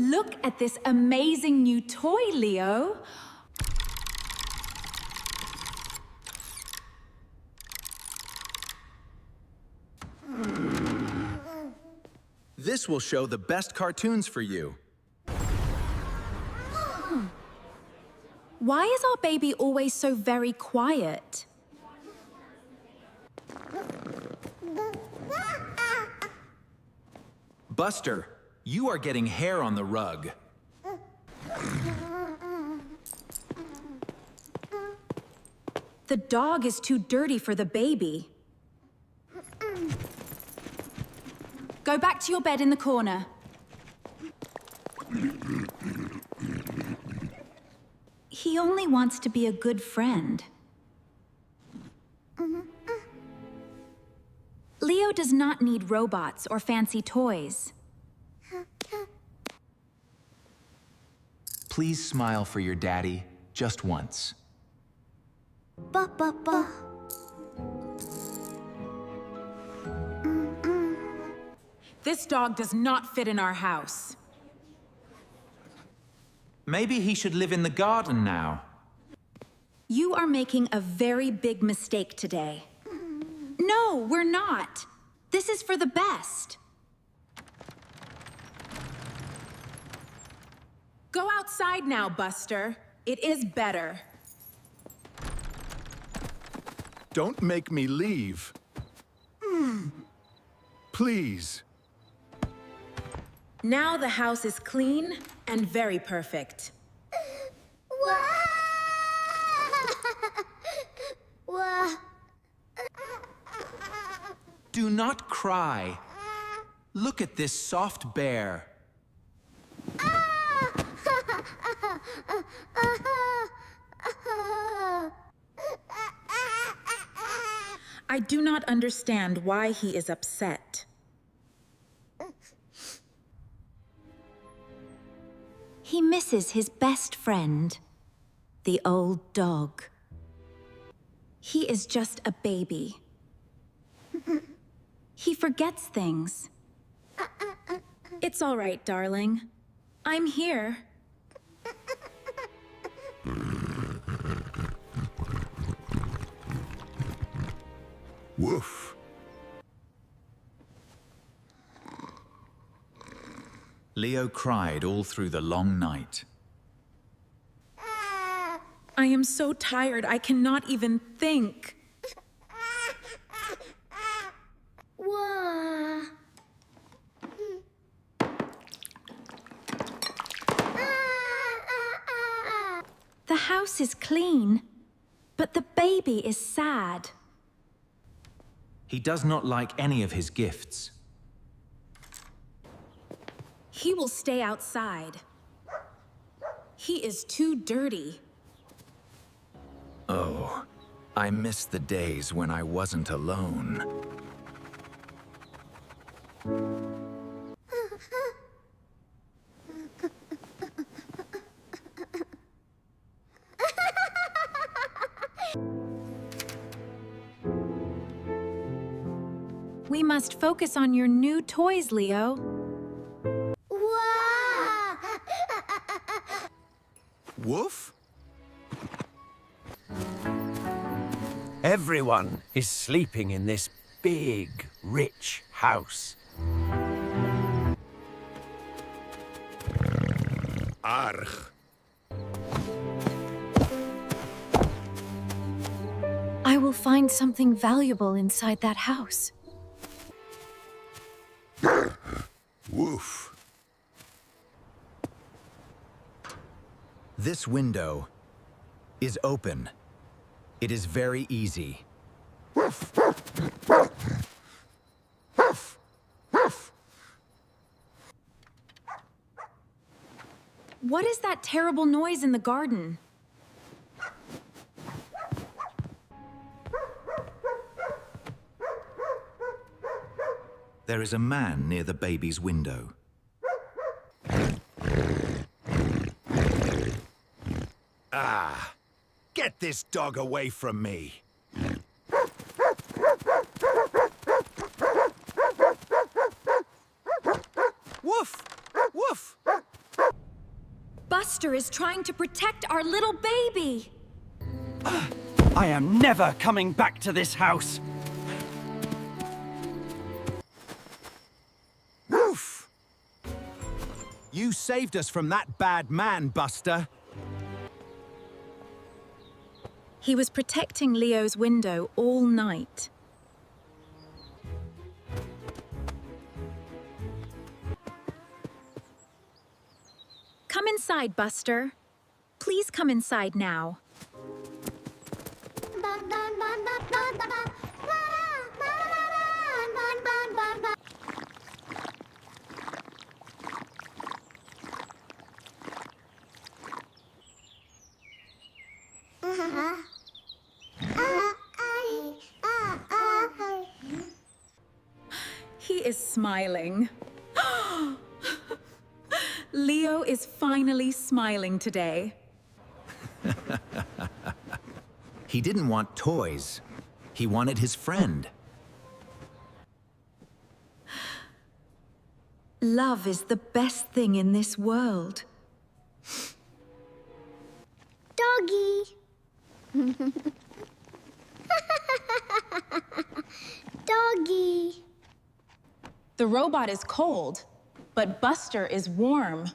Look at this amazing new toy, Leo. This will show the best cartoons for you. Why is our baby always so very quiet? Buster, you are getting hair on the rug. The dog is too dirty for the baby. Go back to your bed in the corner. He only wants to be a good friend. Leo does not need robots or fancy toys. Please smile for your daddy just once. Ba ba ba. This dog does not fit in our house. Maybe he should live in the garden now. You are making a very big mistake today. No, we're not. This is for the best. Go outside now, Buster. It is better. Don't make me leave. Please. Now the house is clean and very perfect. Do not cry. Look at this soft bear. I do not understand why he is upset. He misses his best friend, the old dog. He is just a baby. He forgets things. It's all right, darling. I'm here. Woof. Leo cried all through the long night. I am so tired, I cannot even think. The house is clean, but the baby is sad. He does not like any of his gifts. He will stay outside. He is too dirty. Oh, I miss the days when I wasn't alone. We must focus on your new toys, Leo. Woof? Everyone is sleeping in this big, rich house. Arg. I will find something valuable inside that house. Woof. This window is open. It is very easy. What is that terrible noise in the garden? There is a man near the baby's window. Ah! Get this dog away from me! Woof! Woof! Buster is trying to protect our little baby! I am never coming back to this house. Woof! You saved us from that bad man, Buster. He was protecting Leo's window all night. Come inside, Buster. Please come inside now. He is smiling. Leo is finally smiling today. He didn't want toys. He wanted his friend. Love is the best thing in this world. Doggy. Doggy. The robot is cold, but Buster is warm.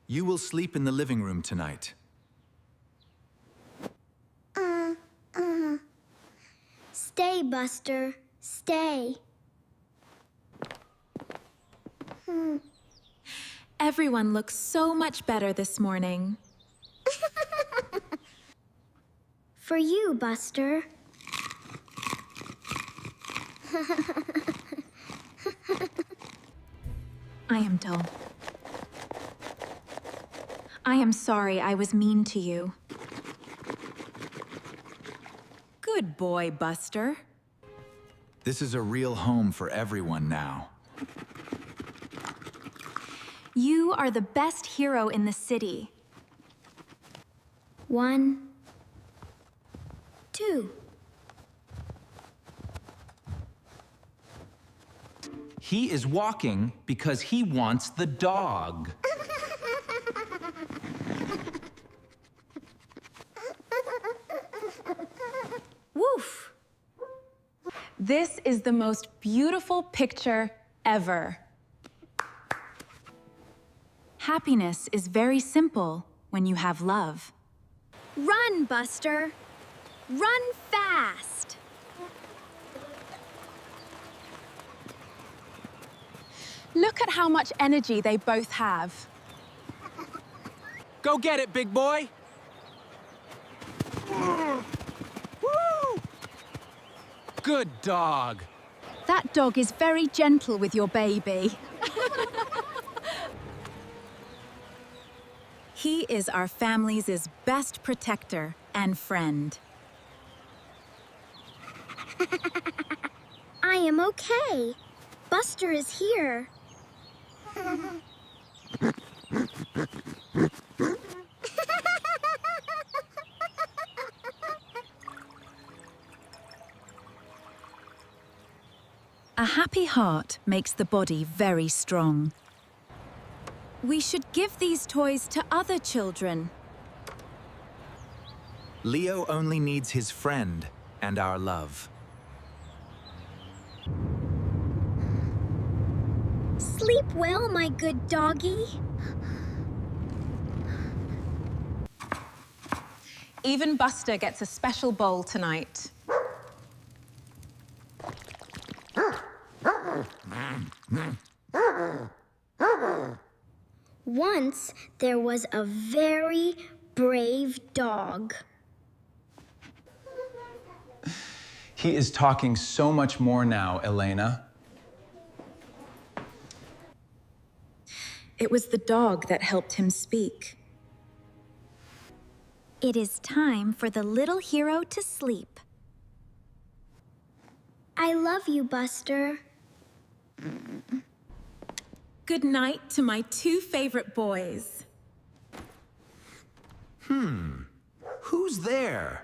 You will sleep in the living room tonight. Stay, Buster. Stay. Everyone looks so much better this morning. For you, Buster. I am dull. I am sorry I was mean to you. Good boy, Buster. This is a real home for everyone now. You are the best hero in the city. 1, 2. He is walking because he wants the dog. Woof! This is the most beautiful picture ever. Happiness is very simple when you have love. Run, Buster. Run fast. Look at how much energy they both have. Go get it, big boy! Woo! Good dog. That dog is very gentle with your baby. He is our family's best protector and friend. I am okay. Buster is here. A happy heart makes the body very strong. We should give these toys to other children. Leo only needs his friend and our love. Sleep well, my good doggy. Even Buster gets a special bowl tonight. Once there was a very brave dog. He is talking so much more now, Elena. It was the dog that helped him speak. It is time for the little hero to sleep. I love you, Buster. Good night to my two favorite boys. Who's there?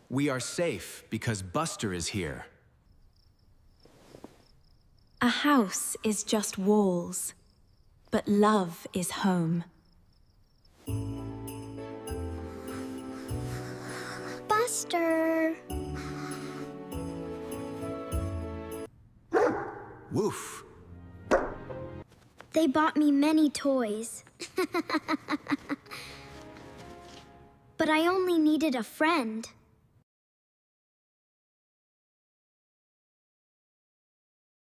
We are safe because Buster is here. A house is just walls, but love is home. Buster! Woof. They bought me many toys. But I only needed a friend.